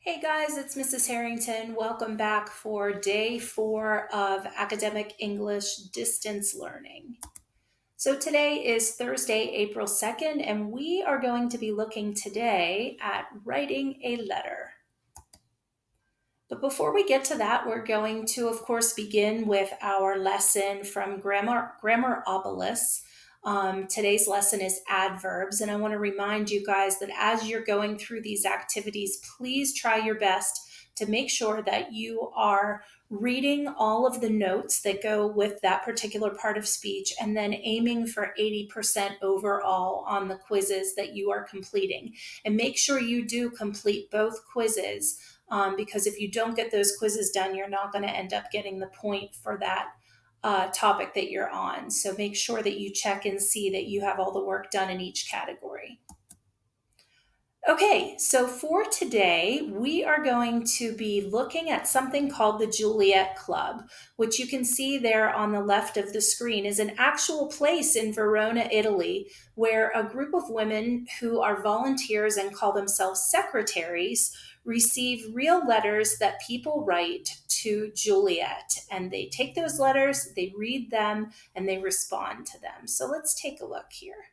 Hey guys, it's Mrs. Harrington. Welcome back for day 4 of academic English distance learning. So today is Thursday, April 2nd, and we are going to be looking today at writing a letter. But before we get to that, we're going to, of course, begin with our lesson from Grammaropolis. Today's lesson is adverbs, and I want to remind you guys that as you're going through these activities, please try your best to make sure that you are reading all of the notes that go with that particular part of speech and then aiming for 80% overall on the quizzes that you are completing. And make sure you do complete both quizzes because if you don't get those quizzes done, you're not going to end up getting the point for that topic that you're on. So make sure that you check and see that you have all the work done in each category. Okay, so for today, we are going to be looking at something called the Juliet Club, which you can see there on the left of the screen is an actual place in Verona, Italy, where a group of women who are volunteers and call themselves secretaries receive real letters that people write to Juliet. And they take those letters, they read them, and they respond to them. So let's take a look here.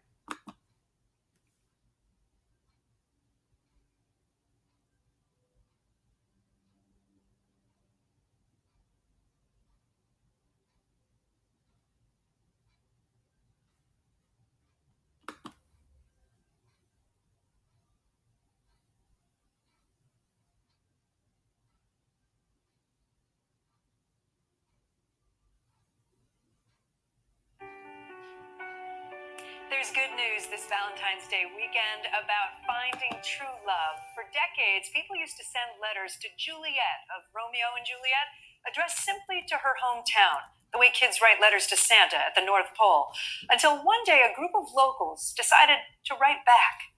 There's good news this Valentine's Day weekend about finding true love. For decades, people used to send letters to Juliet of Romeo and Juliet, addressed simply to her hometown, the way kids write letters to Santa at the North Pole, until one day a group of locals decided to write back.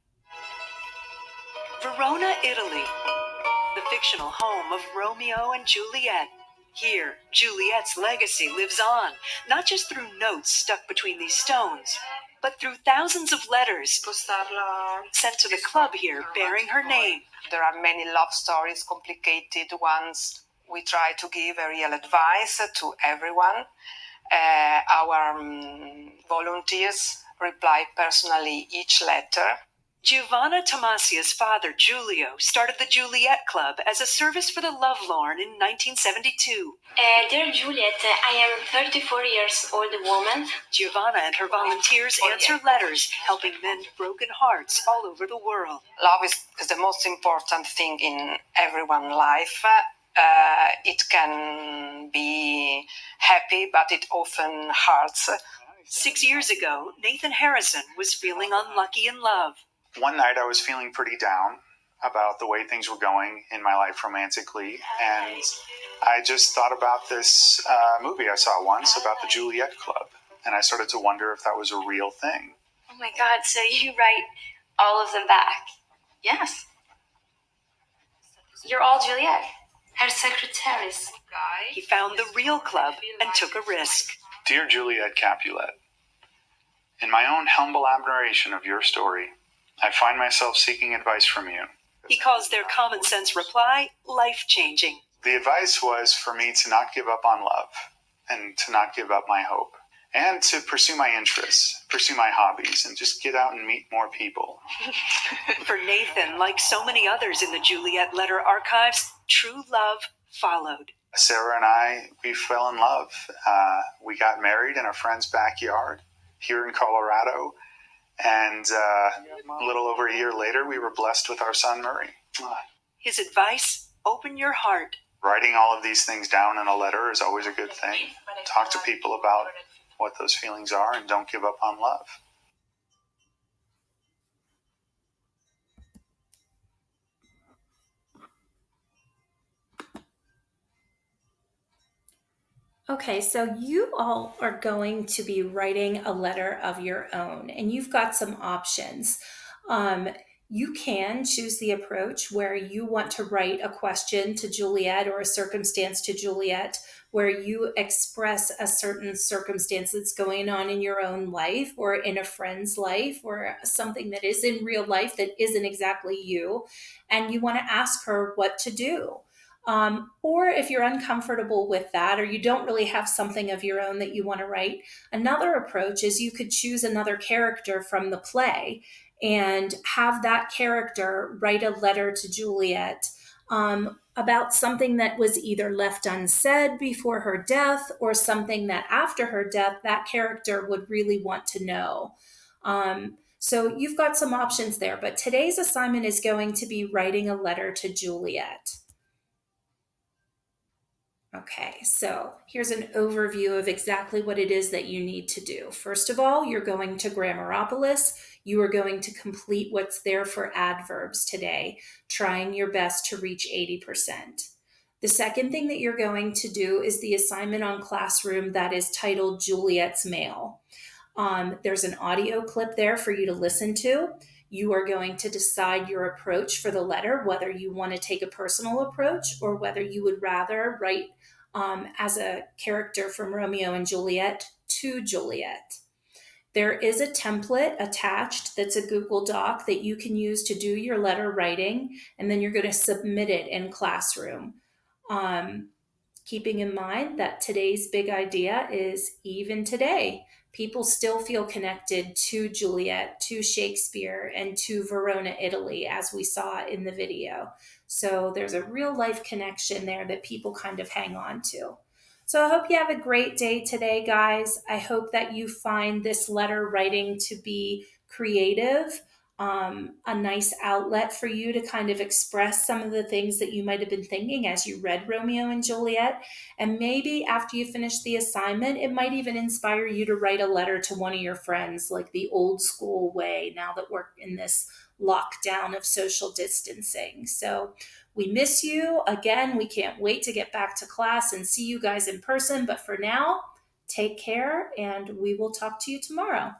Verona, Italy, the fictional home of Romeo and Juliet. Here, Juliet's legacy lives on, not just through notes stuck between these stones, but through thousands of letters sent to the club here bearing her name. There are many love stories, complicated ones. We try to give a real advice to everyone. Our volunteers reply personally each letter. Giovanna Tomasia's father, Giulio, started the Juliet Club as a service for the lovelorn in 1972. Dear Juliet, I am a 34 years old woman. Giovanna and her volunteers answer letters, helping mend broken hearts all over the world. Love is the most important thing in everyone's life. It can be happy, but it often hurts. 6 years ago, Nathan Harrison was feeling unlucky in love. One night I was feeling pretty down about the way things were going in my life romantically, and I just thought about this movie I saw once about the Juliet Club, and I started to wonder if that was a real thing. Oh my God, so you write all of them back? Yes. You're all Juliet, her secretaries. He found the real club and took a risk. Dear Juliet Capulet, in my own humble admiration of your story, I find myself seeking advice from you. He calls their common sense reply life-changing. The advice was for me to not give up on love, and to not give up my hope, and to pursue my interests, pursue my hobbies, and just get out and meet more people. For Nathan, like so many others in the Juliet letter archives, true love followed. Sarah and I, we fell in love. We got married in a friend's backyard here in Colorado. And a little over a year later, we were blessed with our son, Murray. His advice, open your heart. Writing all of these things down in a letter is always a good thing. Talk to people about what those feelings are and don't give up on love. Okay, so you all are going to be writing a letter of your own, and you've got some options. You can choose the approach where you want to write a question to Juliet or a circumstance to Juliet, where you express a certain circumstance that's going on in your own life or in a friend's life or something that is in real life that isn't exactly you, and you want to ask her what to do. Or if you're uncomfortable with that, or you don't really have something of your own that you want to write, another approach is you could choose another character from the play and have that character write a letter to Juliet about something that was either left unsaid before her death or something that after her death that character would really want to know. So you've got some options there, but today's assignment is going to be writing a letter to Juliet. Okay, so here's an overview of exactly what it is that you need to do. First of all, you're going to Grammaropolis. You are going to complete what's there for adverbs today, trying your best to reach 80%. The second thing that you're going to do is the assignment on Classroom that is titled Juliet's Mail. There's an audio clip there for you to listen to. You are going to decide your approach for the letter, whether you want to take a personal approach or whether you would rather write as a character from Romeo and Juliet to Juliet. There is a template attached that's a Google Doc that you can use to do your letter writing, and then you're going to submit it in Classroom. Keeping in mind that today's big idea is even today, people still feel connected to Juliet, to Shakespeare, and to Verona, Italy, as we saw in the video. So there's a real life connection there that people kind of hang on to. So I hope you have a great day today, guys. I hope that you find this letter writing to be creative, a nice outlet for you to kind of express some of the things that you might have been thinking as you read Romeo and Juliet. And maybe after you finish the assignment, it might even inspire you to write a letter to one of your friends, like the old school way, now that we're in this lockdown of social distancing. So we miss you. Again, we can't wait to get back to class and see you guys in person. But for now, take care, and we will talk to you tomorrow.